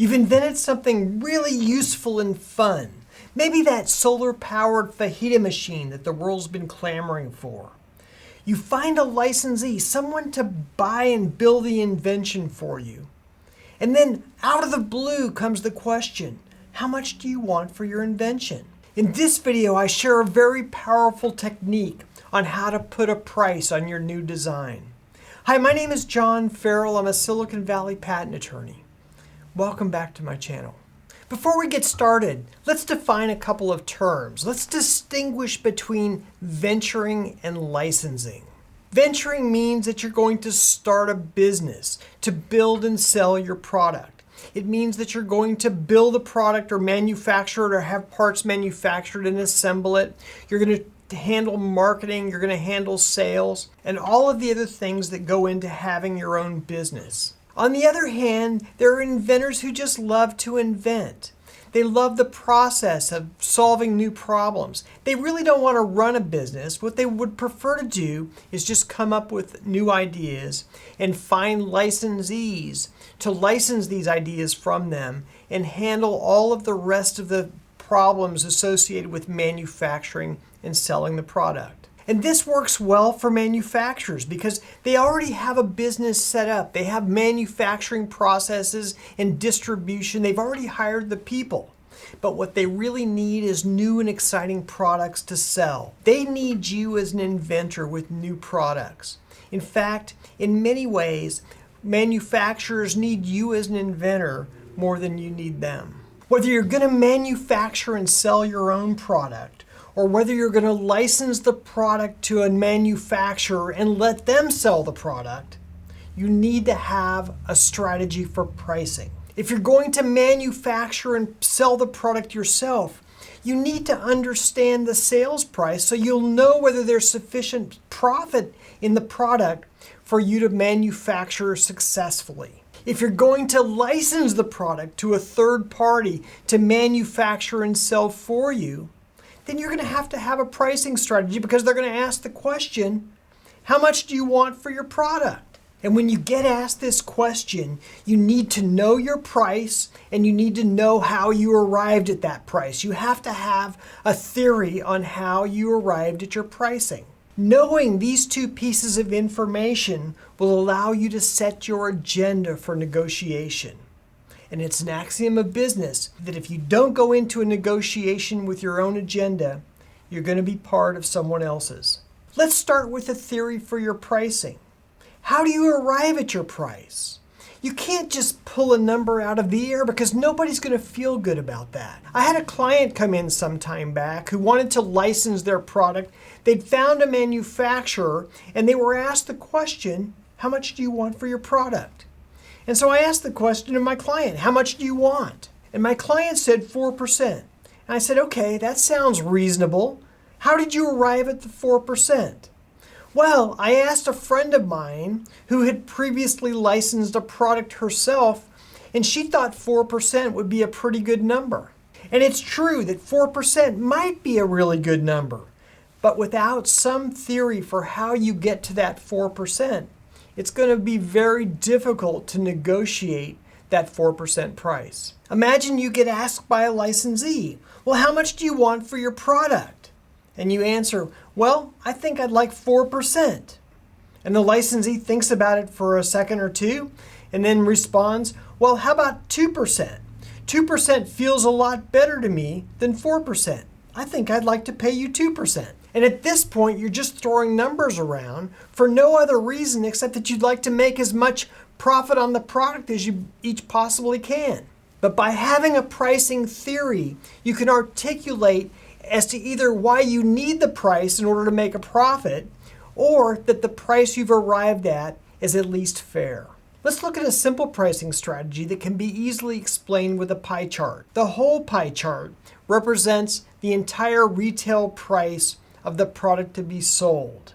You've invented something really useful and fun. Maybe that solar-powered fajita machine that the world's been clamoring for. You find a licensee, someone to buy and build the invention for you. And then out of the blue comes the question, how much do you want for your invention? In this video, I share a very powerful technique on how to put a price on your new design. Hi, my name is Carr Ferrell. I'm a Silicon Valley patent attorney. Welcome back to my channel. Before we get started, let's define a couple of terms. Let's distinguish between venturing and licensing. Venturing means that you're going to start a business to build and sell your product. It means that you're going to build a product or manufacture it or have parts manufactured and assemble it. You're going to handle marketing, you're going to handle sales, and all of the other things that go into having your own business. On the other hand, there are inventors who just love to invent. They love the process of solving new problems. They really don't want to run a business. What they would prefer to do is just come up with new ideas and find licensees to license these ideas from them and handle all of the rest of the problems associated with manufacturing and selling the product. And this works well for manufacturers because they already have a business set up. They have manufacturing processes and distribution. They've already hired the people. But what they really need is new and exciting products to sell. They need you as an inventor with new products. In fact, in many ways, manufacturers need you as an inventor more than you need them. Whether you're going to manufacture and sell your own product, or whether you're going to license the product to a manufacturer and let them sell the product, you need to have a strategy for pricing. If you're going to manufacture and sell the product yourself, you need to understand the sales price so you'll know whether there's sufficient profit in the product for you to manufacture successfully. If you're going to license the product to a third party to manufacture and sell for you, then you're going to have a pricing strategy because they're going to ask the question, how much do you want for your product? And when you get asked this question, you need to know your price and you need to know how you arrived at that price. You have to have a theory on how you arrived at your pricing. Knowing these two pieces of information will allow you to set your agenda for negotiation. And it's an axiom of business that if you don't go into a negotiation with your own agenda, you're going to be part of someone else's. Let's start with a theory for your pricing. How do you arrive at your price? You can't just pull a number out of the air because nobody's going to feel good about that. I had a client come in some time back who wanted to license their product. They'd found a manufacturer and they were asked the question, how much do you want for your product? And so I asked the question of my client, how much do you want? And my client said 4%. And I said, okay, that sounds reasonable. How did you arrive at the 4%? Well, I asked a friend of mine who had previously licensed a product herself, and she thought 4% would be a pretty good number. And it's true that 4% might be a really good number, but without some theory for how you get to that 4%, it's going to be very difficult to negotiate that 4% price. Imagine you get asked by a licensee, well, how much do you want for your product? And you answer, well, I think I'd like 4%. And the licensee thinks about it for a second or two and then responds, well, how about 2%? 2% feels a lot better to me than 4%. I think I'd like to pay you 2%. And at this point, you're just throwing numbers around for no other reason except that you'd like to make as much profit on the product as you each possibly can. But by having a pricing theory, you can articulate as to either why you need the price in order to make a profit, or that the price you've arrived at is at least fair. Let's look at a simple pricing strategy that can be easily explained with a pie chart. The whole pie chart represents the entire retail price of the product to be sold.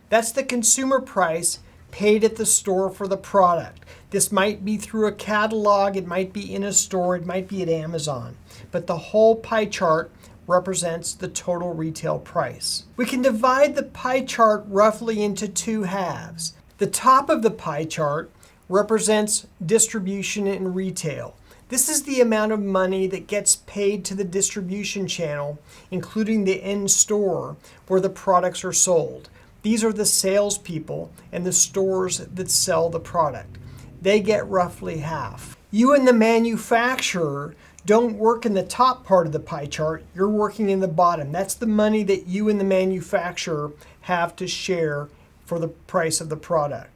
That's the consumer price paid at the store for the product. This might be through a catalog, it might be in a store, it might be at Amazon. But the whole pie chart represents the total retail price. We can divide the pie chart roughly into two halves. The top of the pie chart represents distribution and retail. This is the amount of money that gets paid to the distribution channel, including the end store where the products are sold. These are the salespeople and the stores that sell the product. They get roughly half. You and the manufacturer don't work in the top part of the pie chart, you're working in the bottom. That's the money that you and the manufacturer have to share for the price of the product.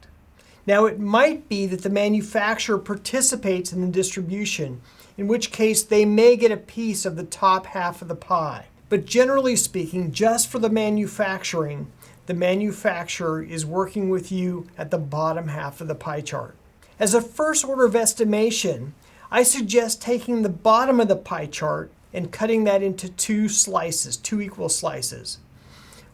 Now, it might be that the manufacturer participates in the distribution, in which case they may get a piece of the top half of the pie. But generally speaking, just for the manufacturing, the manufacturer is working with you at the bottom half of the pie chart. As a first order of estimation, I suggest taking the bottom of the pie chart and cutting that into two equal slices.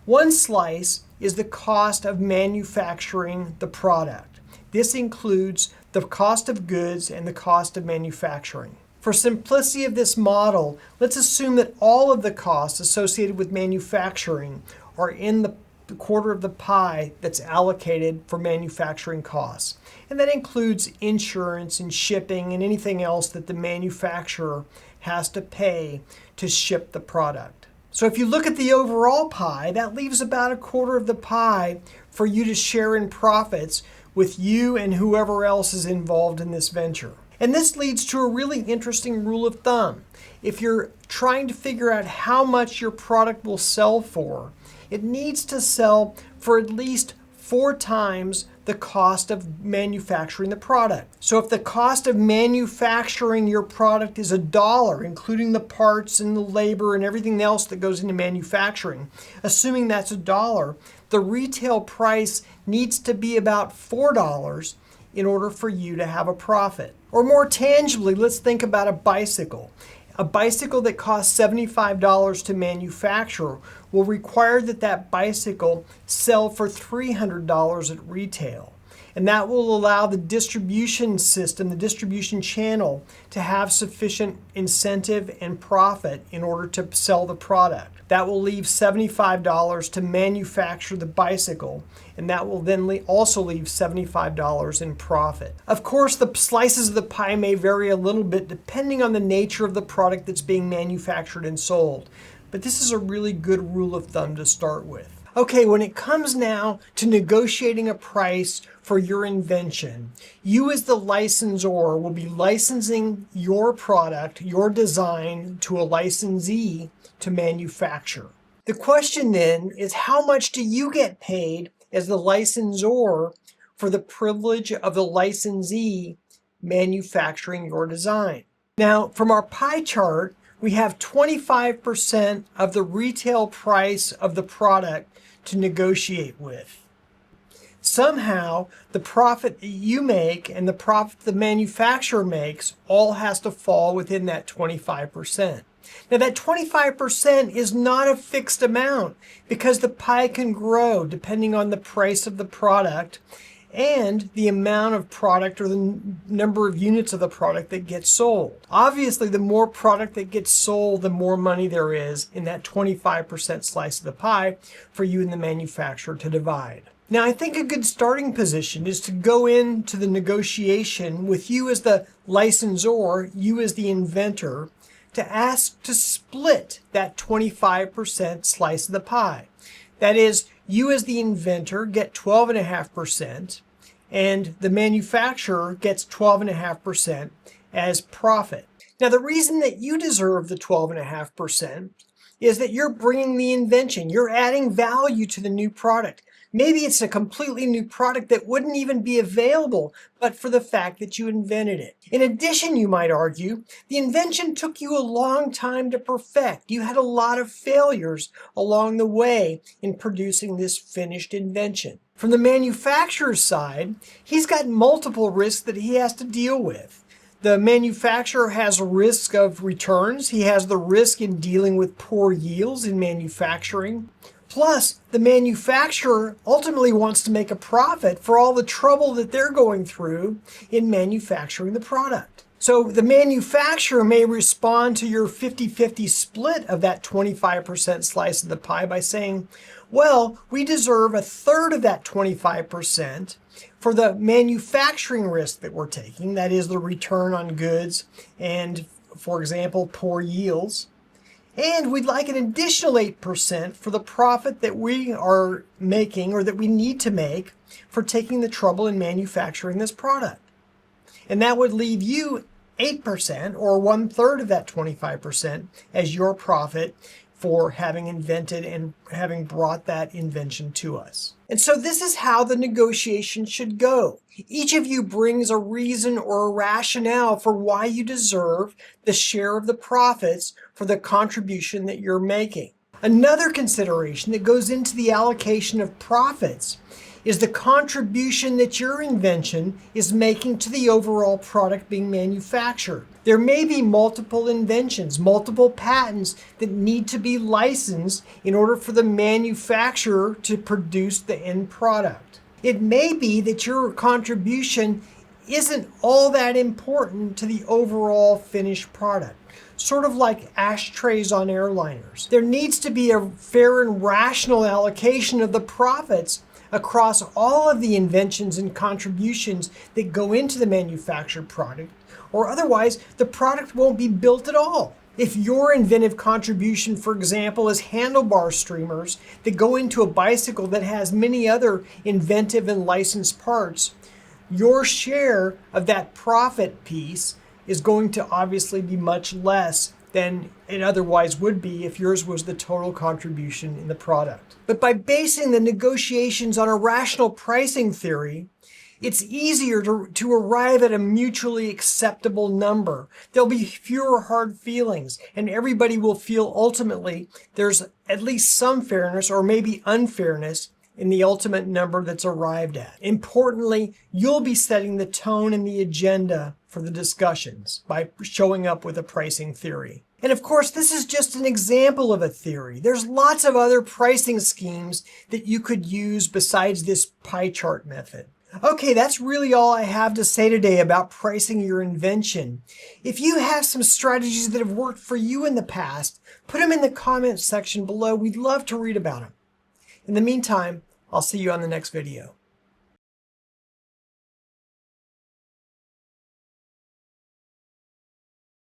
One slice is the cost of manufacturing the product. This includes the cost of goods and the cost of manufacturing. For simplicity of this model, let's assume that all of the costs associated with manufacturing are in the quarter of the pie that's allocated for manufacturing costs. And that includes insurance and shipping and anything else that the manufacturer has to pay to ship the product. So if you look at the overall pie, that leaves about a quarter of the pie for you to share in profits with you and whoever else is involved in this venture. And this leads to a really interesting rule of thumb. If you're trying to figure out how much your product will sell for, it needs to sell for at least 4 times the cost of manufacturing the product. So if the cost of manufacturing your product is $1, including the parts and the labor and everything else that goes into manufacturing, assuming that's $1, the retail price needs to be about $4 in order for you to have a profit. Or more tangibly, let's think about a bicycle. A bicycle that costs $75 to manufacture will require that that bicycle sell for $300 at retail. And that will allow the distribution system, the distribution channel, to have sufficient incentive and profit in order to sell the product. That will leave $75 to manufacture the bicycle, and that will then also leave $75 in profit. Of course, the slices of the pie may vary a little bit depending on the nature of the product that's being manufactured and sold, but this is a really good rule of thumb to start with. Okay, when it comes now to negotiating a price for your invention, you as the licensor will be licensing your product, your design, to a licensee to manufacture. The question then is, how much do you get paid as the licensor for the privilege of the licensee manufacturing your design? Now, from our pie chart, we have 25% of the retail price of the product to negotiate with. Somehow, the profit that you make and the profit the manufacturer makes all has to fall within that 25%. Now, that 25% is not a fixed amount because the pie can grow depending on the price of the product and the amount of product or the number of units of the product that gets sold. Obviously, the more product that gets sold, the more money there is in that 25% slice of the pie for you and the manufacturer to divide. Now, I think a good starting position is to go into the negotiation with you as the licensor, you as the inventor, to ask to split that 25% slice of the pie. That is, you as the inventor get 12.5%, and the manufacturer gets 12.5% as profit. Now, the reason that you deserve the 12.5% is that you're bringing the invention. You're adding value to the new product. Maybe it's a completely new product that wouldn't even be available but for the fact that you invented it. In addition, you might argue, the invention took you a long time to perfect. You had a lot of failures along the way in producing this finished invention. From the manufacturer's side, he's got multiple risks that he has to deal with. The manufacturer has a risk of returns. He has the risk in dealing with poor yields in manufacturing. Plus, the manufacturer ultimately wants to make a profit for all the trouble that they're going through in manufacturing the product. So the manufacturer may respond to your 50-50 split of that 25% slice of the pie by saying, well, we deserve a third of that 25% for the manufacturing risk that we're taking, that is the return on goods and, for example, poor yields. And we'd like an additional 8% for the profit that we are making or that we need to make for taking the trouble in manufacturing this product. And that would leave you 8% or 1/3 of that 25% as your profit for having invented and having brought that invention to us. And so this is how the negotiation should go. Each of you brings a reason or a rationale for why you deserve the share of the profits for the contribution that you're making. Another consideration that goes into the allocation of profits is the contribution that your invention is making to the overall product being manufactured. There may be multiple inventions, multiple patents that need to be licensed in order for the manufacturer to produce the end product. It may be that your contribution isn't all that important to the overall finished product. Sort of like ashtrays on airliners. There needs to be a fair and rational allocation of the profits across all of the inventions and contributions that go into the manufactured product, or otherwise the product won't be built at all. If your inventive contribution, for example, is handlebar streamers that go into a bicycle that has many other inventive and licensed parts, your share of that profit piece is going to obviously be much less than it otherwise would be if yours was the total contribution in the product. But by basing the negotiations on a rational pricing theory, it's easier to arrive at a mutually acceptable number. There'll be fewer hard feelings, and everybody will feel ultimately there's at least some fairness or maybe unfairness in the ultimate number that's arrived at. Importantly, you'll be setting the tone and the agenda for the discussions by showing up with a pricing theory. And of course, this is just an example of a theory. There's lots of other pricing schemes that you could use besides this pie chart method. Okay, that's really all I have to say today about pricing your invention. If you have some strategies that have worked for you in the past, put them in the comments section below. We'd love to read about them. In the meantime, I'll see you on the next video.